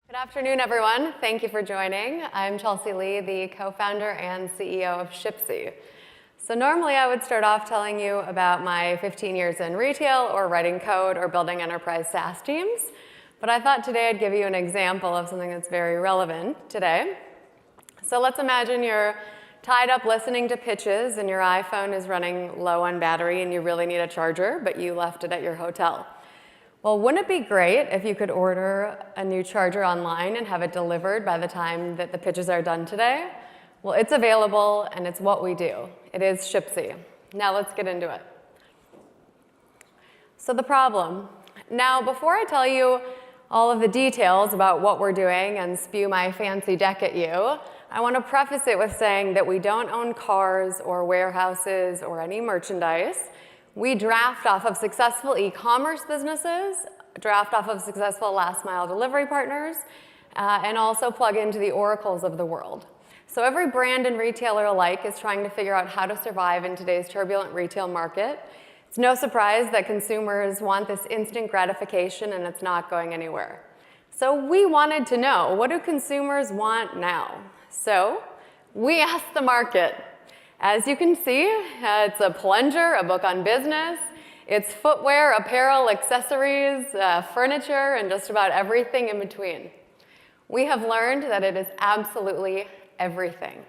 Good afternoon, everyone. Thank you for joining. I'm Chelsie Lee, the co-founder and CEO of Shipsi. So normally I would start off telling you about my 15 years in retail or writing code or building enterprise SaaS teams, but I thought today I'd give you an example of something that's very relevant today. So let's imagine you're tied up listening to pitches and your iPhone is running low on battery and you really need a charger, but you left it at your hotel. Well, wouldn't it be great if you could order a new charger online and have it delivered by the time that the pitches are done today? Well, it's available and it's what we do. It is Shipsi. Now let's get into it. So the problem. Now, before I tell you all of the details about what we're doing and spew my fancy deck at you, I want to preface it with saying that we don't own cars or warehouses or any merchandise. We draft off of successful e-commerce businesses, draft off of successful last-mile delivery partners, and also plug into the oracles of the world. So every brand and retailer alike is trying to figure out how to survive in today's turbulent retail market. It's no surprise that consumers want this instant gratification and it's not going anywhere. So we wanted to know, what do consumers want now? So we asked the market. As you can see, it's a plunger, a book on business. It's footwear, apparel, accessories, furniture, and just about everything in between. We have learned that it is absolutely everything.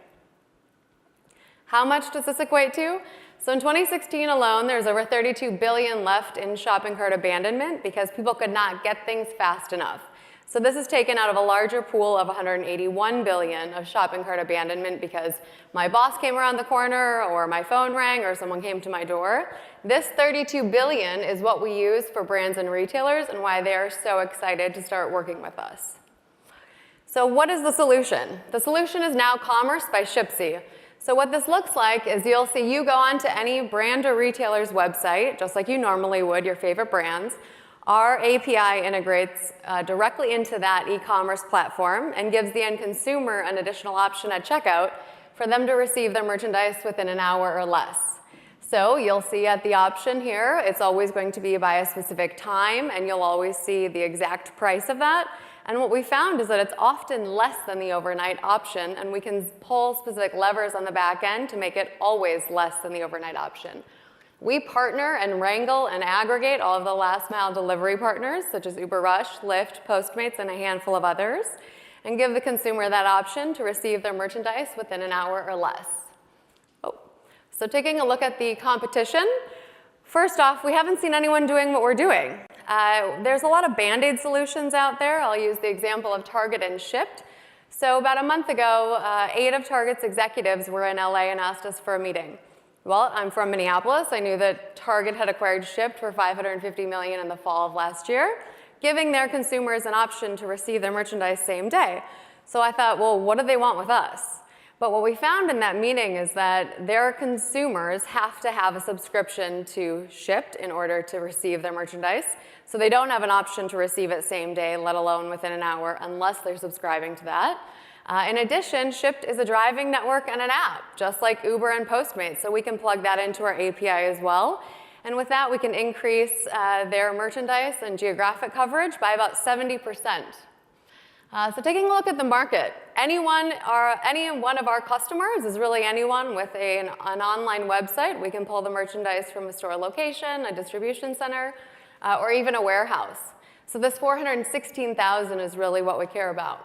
How much does this equate to? So in 2016 alone, there's over 32 billion left in shopping cart abandonment because people could not get things fast enough. So this is taken out of a larger pool of 181 billion of shopping cart abandonment because my boss came around the corner or my phone rang or someone came to my door. This 32 billion is what we use for brands and retailers and why they are so excited to start working with us. So what is the solution? The solution is Now Commerce by Shipsi. So what this looks like is you'll see you go onto any brand or retailer's website, just like you normally would, your favorite brands. Our API integrates directly into that e-commerce platform and gives the end consumer an additional option at checkout for them to receive their merchandise within an hour or less. So you'll see at the option here, it's always going to be by a specific time, and you'll always see the exact price of that. And what we found is that it's often less than the overnight option, and we can pull specific levers on the back end to make it always less than the overnight option. We partner and wrangle and aggregate all of the last-mile delivery partners, such as Uber Rush, Lyft, Postmates, and a handful of others, and give the consumer that option to receive their merchandise within an hour or less. So taking a look at the competition, first off, we haven't seen anyone doing what we're doing. There's a lot of Band-Aid solutions out there. I'll use the example of Target and Shipt. So about a month ago, 8 of Target's executives were in LA and asked us for a meeting. Well, I'm from Minneapolis. I knew that Target had acquired Shipt for $550 million in the fall of last year, giving their consumers an option to receive their merchandise same day. So I thought, well, what do they want with us? But what we found in that meeting is that their consumers have to have a subscription to Shipt in order to receive their merchandise. So they don't have an option to receive it same day, let alone within an hour, unless they're subscribing to that. In addition, Shipt is a driving network and an app, just like Uber and Postmates, so we can plug that into our API as well. And with that, we can increase their merchandise and geographic coverage by about 70%. So taking a look at the market, any one of our customers is really anyone with an online website. We can pull the merchandise from a store location, a distribution center, or even a warehouse. So this 416,000 is really what we care about.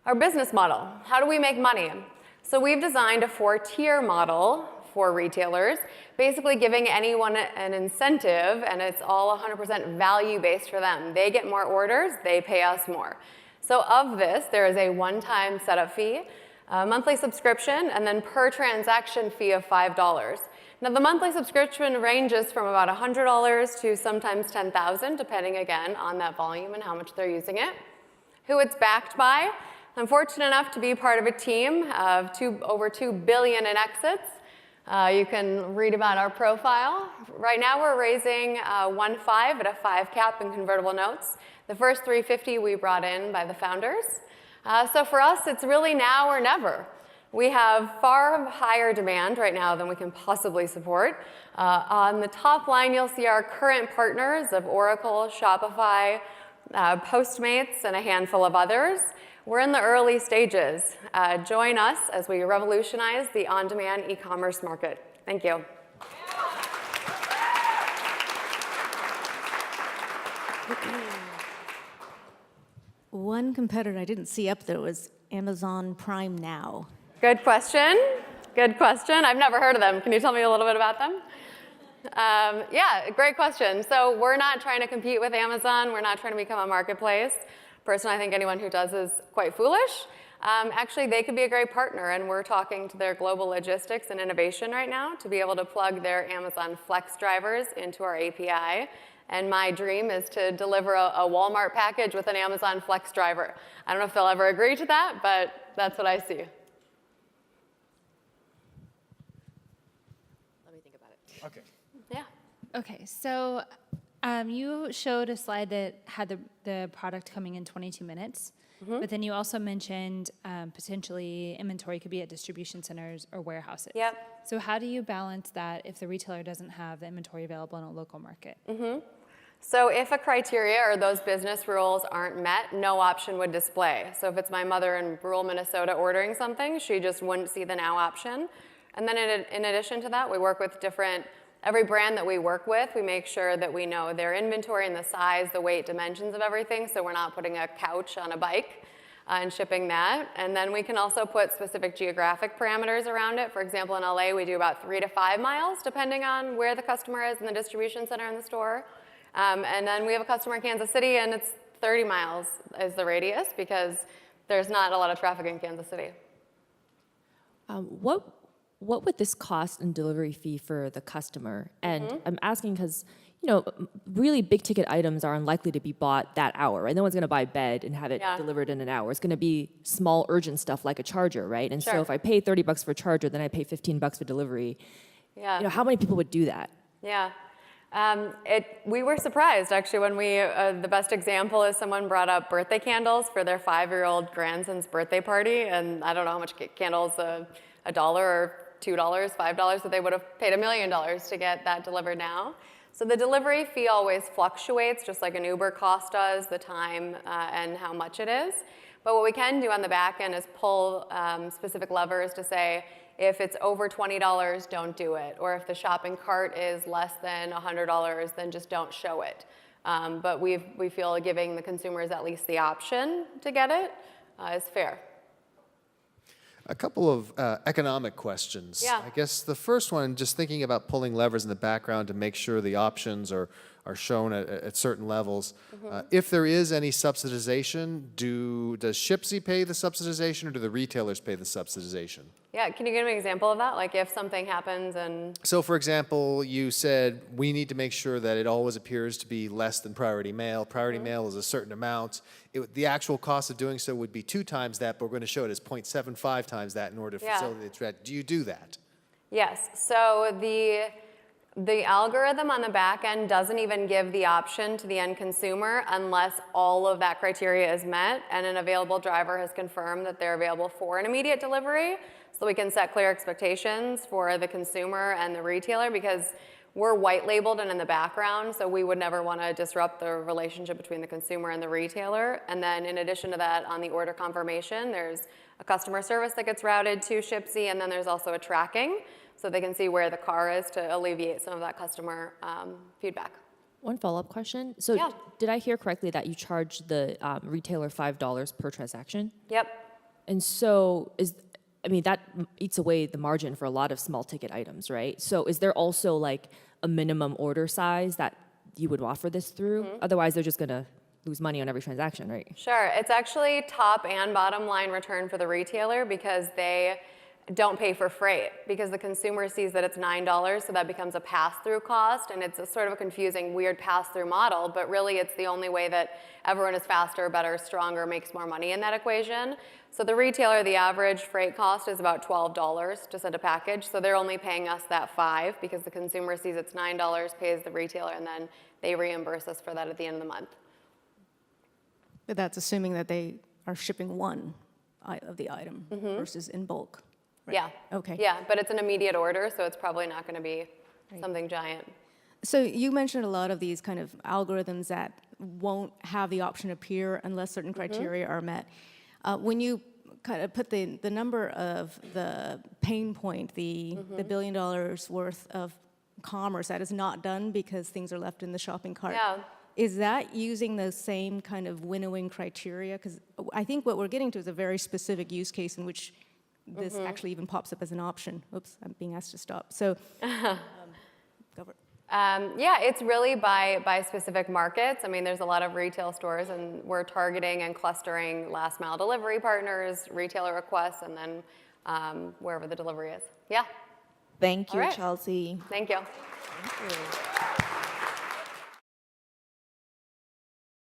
Our business model, how do we make money? So we've designed a 4-tier model for retailers, basically giving anyone an incentive, and it's all 100% value-based for them. They get more orders, they pay us more. So of this, there is a one-time setup fee, a monthly subscription, and then per transaction fee of $5. Now the monthly subscription ranges from about $100 to sometimes $10,000, depending again on that volume and how much they're using it. Who it's backed by. I'm fortunate enough to be part of a team of over $2 billion in exits. You can read about our profile. Right now we're raising 1.5 at a 5 cap in convertible notes. The first 350 we brought in by the founders. So for us, it's really now or never. We have far higher demand right now than we can possibly support. On the top line, you'll see our current partners of Oracle, Shopify, Postmates, and a handful of others. We're in the early stages. Join us as we revolutionize the on-demand e-commerce market. Thank you. One competitor I didn't see up there was Amazon Prime Now. Good question. Good question. I've never heard of them. Can you tell me a little bit about them? Yeah, great question. So we're not trying to compete with Amazon. We're not trying to become a marketplace. Personally, I think anyone who does is quite foolish. Actually, they could be a great partner, and we're talking to their global logistics and innovation right now to be able to plug their Amazon Flex drivers into our API. And my dream is to deliver a Walmart package with an Amazon Flex driver. I don't know if they'll ever agree to that, but that's what I see. Let me think about it. Okay. Yeah. Okay, so you showed a slide that had the product coming in 22 minutes, but then you also mentioned potentially inventory could be at distribution centers or warehouses. Yep. So how do you balance that if the retailer doesn't have the inventory available in a local market? So if a criteria or those business rules aren't met, no option would display. So if it's my mother in rural Minnesota ordering something, she just wouldn't see the now option. And then in addition to that, we work with every brand that we work with, we make sure that we know their inventory and the size, the weight, dimensions of everything, so we're not putting a couch on a bike and shipping that. And then we can also put specific geographic parameters around it. For example, in LA, we do about 3 to 5 miles, depending on where the customer is in the distribution center in the store. And then we have a customer in Kansas City, and it's 30 miles is the radius, because there's not a lot of traffic in Kansas City. What would this cost in delivery fee for the customer? And I'm asking because, really big ticket items are unlikely to be bought that hour, right? No one's going to buy a bed and have it delivered in an hour. It's going to be small, urgent stuff like a charger, right? And so if I pay $30 for a charger, then I pay $15 for delivery. Yeah. How many people would do that? Yeah. We were surprised, actually, when the best example is someone brought up birthday candles for their 5-year-old grandson's birthday party, and I don't know how much candles, $1 or $2, $5, that they would have paid $1 million to get that delivered now. So the delivery fee always fluctuates, just like an Uber cost does, the time and how much it is. But what we can do on the back end is pull specific levers to say, if it's over $20, don't do it. Or if the shopping cart is less than $100, then just don't show it. But we feel giving the consumers at least the option to get it is fair. A couple of economic questions. Yeah. I guess the first one, just thinking about pulling levers in the background to make sure the options are shown at certain levels. If there is any subsidization, does Shipsi pay the subsidization, or do the retailers pay the subsidization? Yeah, can you give me an example of that? Like if something happens and... So for example, you said we need to make sure that it always appears to be less than priority mail. Priority mail is a certain amount. The actual cost of doing so would be 2 times that, but we're going to show it as 0.75 times that in order to facilitate the threat. Do you do that? Yes, so the algorithm on the back end doesn't even give the option to the end consumer unless all of that criteria is met and an available driver has confirmed that they're available for an immediate delivery. So we can set clear expectations for the consumer and the retailer, because we're white labeled and in the background, so we would never want to disrupt the relationship between the consumer and the retailer. And then in addition to that, on the order confirmation, there's a customer service that gets routed to Shipsi, and then there's also a tracking, so they can see where the car is to alleviate some of that customer feedback. One follow-up question. So did I hear correctly that you charge the retailer $5 per transaction? Yep. And so that eats away the margin for a lot of small ticket items, right? So is there also like a minimum order size that you would offer this through? Otherwise, they're just going to lose money on every transaction, right? Sure. It's actually top and bottom line return for the retailer, because they don't pay for freight, because the consumer sees that it's $9, so that becomes a pass-through cost, and it's a sort of a confusing, weird pass-through model, but really it's the only way that everyone is faster, better, stronger, makes more money in that equation. So the retailer, the average freight cost is about $12 to send a package, so they're only paying us that $5 because the consumer sees it's $9, pays the retailer, and then they reimburse us for that at the end of the month. But that's assuming that they are shipping one of the item versus in bulk. Right? Yeah. Okay. Yeah, but it's an immediate order, so it's probably not going to be something giant. So you mentioned a lot of these kind of algorithms that won't have the option appear unless certain criteria are met. When you kind of put the number of the pain point, the $1 billion worth of commerce that is not done because things are left in the shopping cart. Yeah. Is that using the same kind of winnowing criteria? Because I think what we're getting to is a very specific use case in which this actually even pops up as an option. Oops, I'm being asked to stop. So, go for it. Yeah, it's really by specific markets. I mean, there's a lot of retail stores, and we're targeting and clustering last mile delivery partners, retailer requests, and then wherever the delivery is. Yeah. Thank you, All right. Chelsie. Thank you. Thank you.